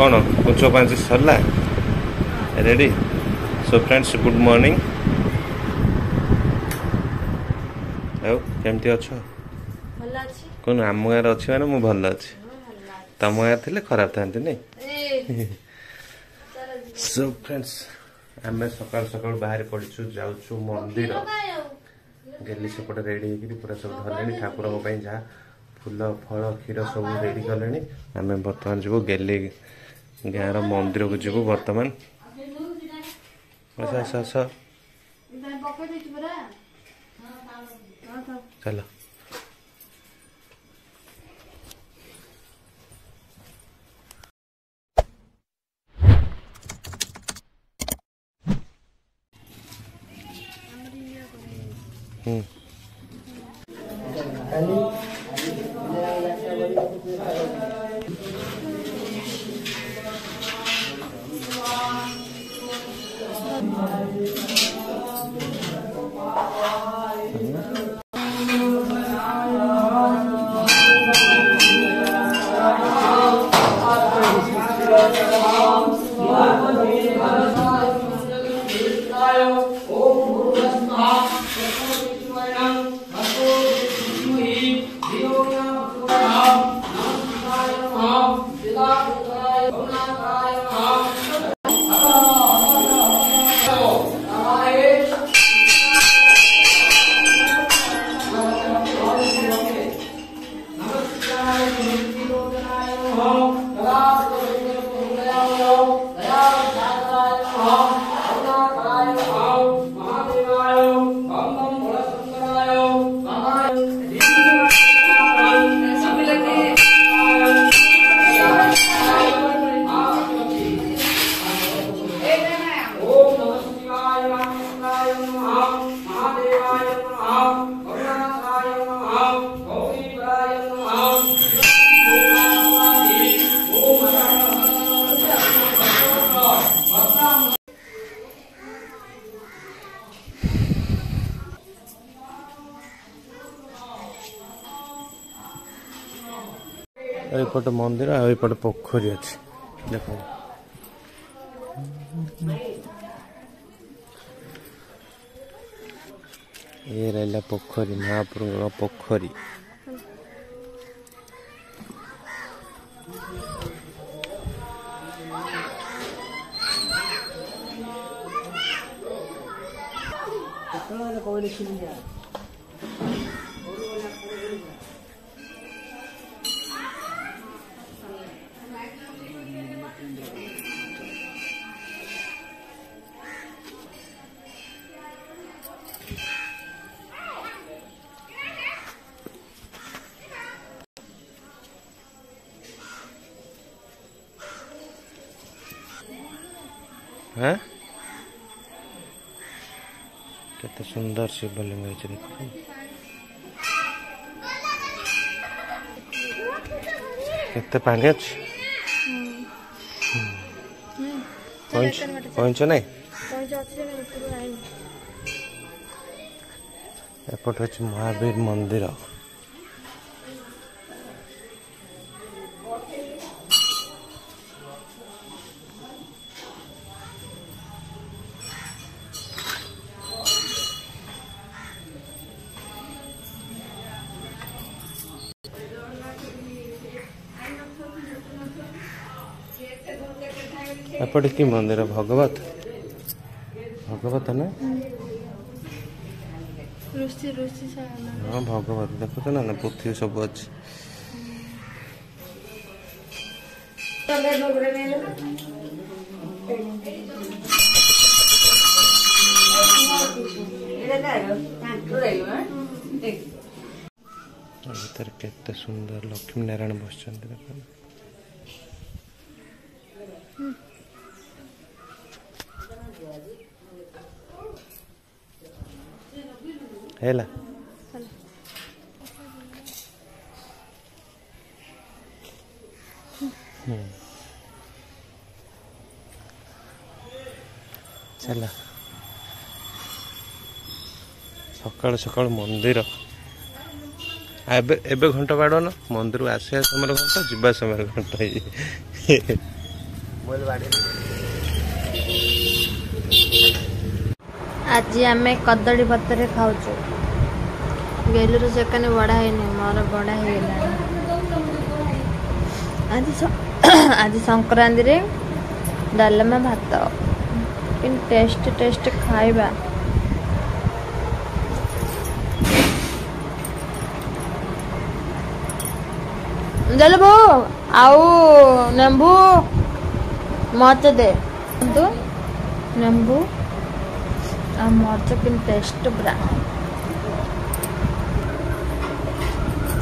कौन कुछ पाँच सरला ready so friends good morning केमती अच्छ कौन आम गाँव अच्छी मैंने मुझे भल अच्छी तम गाँव थे खराब था नहीं सो फ्रेंड्स आम सकाल सकाल बाहर पड़चु जाऊँ मंदिर गेली सेपटे रेडी होगी पूरा सब धरले ठाकुर जहाँ फूल फल क्षीर सब रेडी कले आम बर्तमान जीव गेली गाँव मंदिर को जीव बर्तमान आस आस चलो एपटे मंदिर आपटे पोखरी अच्छी देख ये रहा पोखरी महाप्रभु पोखरी हाँ केते सुंदर शिवलिंग है देख केते पानी अच्छी पहुंच नहीं एपटे अच्छे महावीर मंदिर एपटे कि मंदिर भगवत भगवत ना हाँ भगवत देखुच ना ना पृथ्वी सब अच्छी भीतर केते सुंदर लक्ष्मी नारायण बस हेला चला सकाल सकाल मंदिर एबे घंटा बाड़ ना मंदिर आसिया समय घंटा जीवा समय घंटा मोबाइल बाड़ी आज आम कदली पत्र खाऊ गेलुर सेकंड बड़ा है मोर बड़ा है आज संक्रांति रे डालमा भात कि टेस्ट टेस्ट खाइबा चल बो आउ नींबू मर्च दे तो नींबू आ मर्च कि टेस्ट पूरा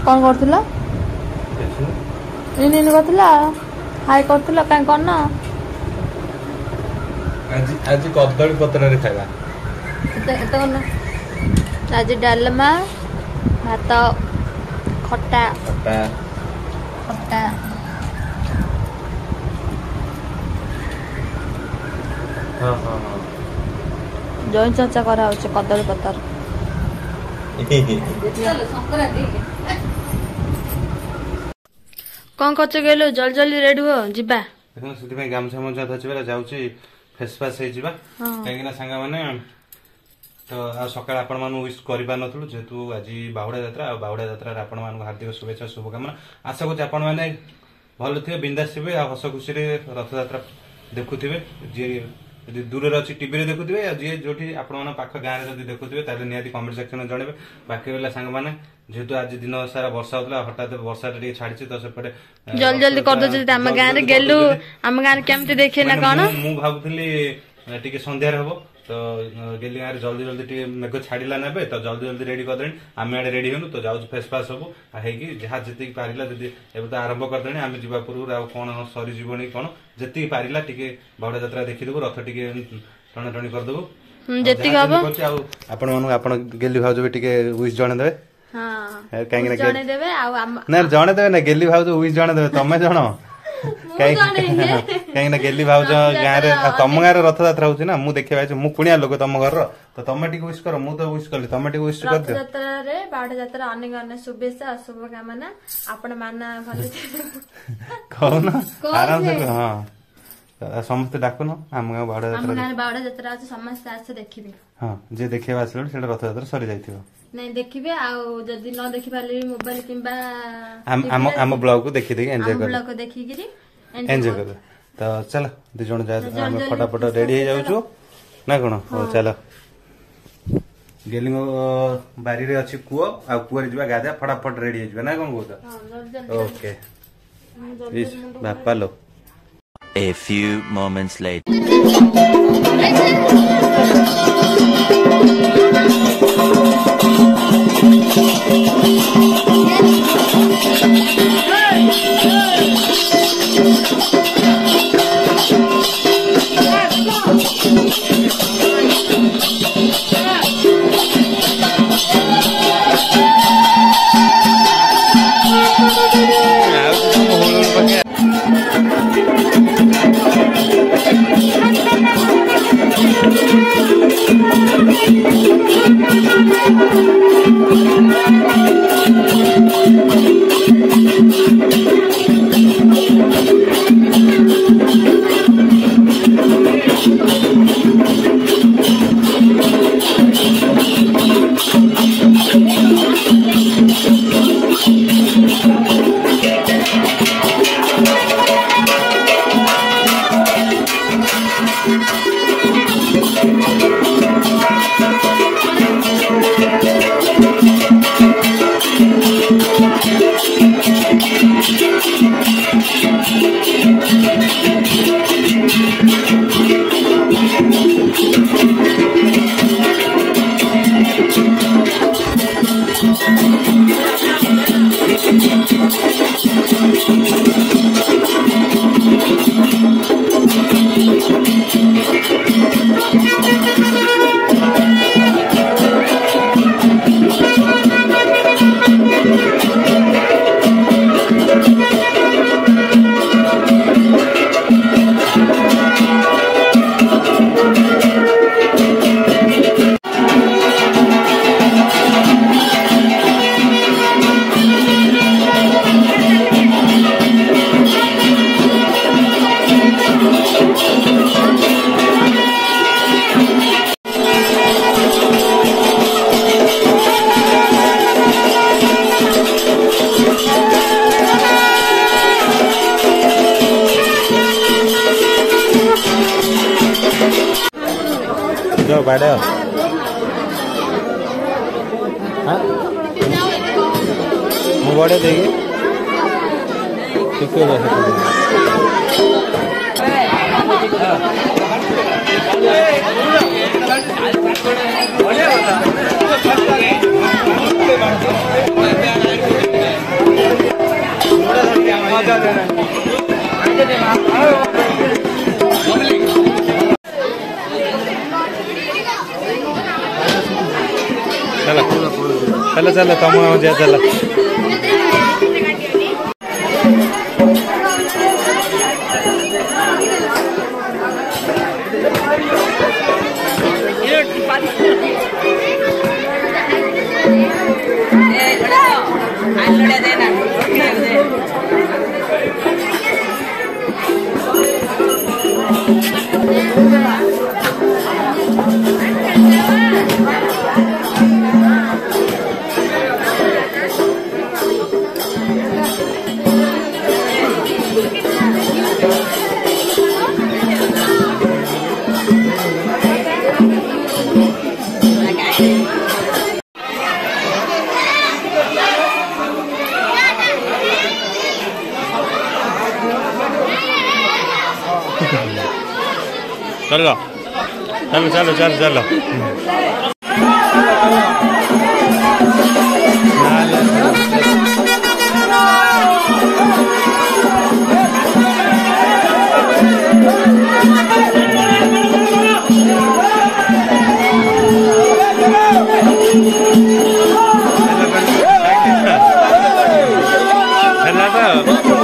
कौन करथिला इन करथिला हाय करथिला काई करना आज कदली पत्र रे खाइबा तो ना आज डालमा भात खट्टा खट्टा खट्टा हां हां हां जॉइन चर्चा करा होचे कदली पत्र कौन करछ गेलो जल्दी जल्दी रेडी हो जिबा देखो सुति में गामछा मजा धछि बेला जाउची फेस पास हे जिबा काहे ना संगा माने तो आ सकाळ आपण मानु विश करि पा नथलु जेतु आज बाहुडा यात्रा आ बाहुडा यात्रा रे आपण मानु हार्दिक शुभेच्छा शुभकामना आशा करछ आपण माने भलो थिबे बिंदास थिबे आ हस खुशी रे रथ यात्रा देखुथिबे जे यदि दूर अच्छी टीवी देखुए आज जो आपण पाख गाँव में देखुए ताले निहाती कमेंट सेक्शन में जनइबे बाकी वाला सांग मैंने जेहेतु आज दिन सारा वर्षा होता हठात वर्षा छाड़ी तो सेपटे जल्दी जल्दी कर दो आम गाँव गेलु आम गाँव केमती देखे ना कौन मु भाबुली टिके संध्यार हम तो गेली गाँव जल्दी जल्दी टे मेघ छाड़ा ना तो जल्दी जल्दी रेडी करदे आम आड़े रेडी हूँ तो जाऊँ फेस फास हबू जहाँ जी पारा जी तो आरंभ करदे आम जा पूर्व आ कौन सरीजी कौन जी पारा टे बाहुडा यात्रा देखीदेबू रथ टे टणा टणी करदेबू आपण मानू गेली भाज भी टे विश जनदे ना जनदे ना गेली भाज विश जनदे तमें जन कहीं गेली भाज गाँव तम गाँव रथ यात्रा होची ना मु देखा मु कुणिया लोक तम घर तो तमें टी विश कर मु तो विश कली तमें टी विश कर बाहुडा यात्रा अनेक अनेक शुभेच्छा शुभकामना आपण माना भले कहून आराम से हाँ समस्ते डाकुन आम गाँव बाहुडा यात्रा समस्त आस देखिबे हाँ जे देखे आसले सेटा रथ यात्रा सरी जाइथिबो नहीं देखिबे आ जदी न देखि पाले मोबाइल किंबा हम ब्लॉग को देखि देके एंजॉय कर ब्लॉग को देखि गिरी एंजॉय कर तो चल दि जण जा हम फटाफट रेडी हो जाउछु ना कोन हो चलो गेलिंग बारी रे अछि कुओ आ कुओ रे जिबा गादा फटाफट रेडी हो जिबा ना कोन कहतो ओके इस बापा लो A few moments later. बाड़े ମୁଁ ବଡ଼େ ଦେଇକି ଟିକେ चलो चलो तुम जा चलो चलो चलो चलो चलो चलो चलो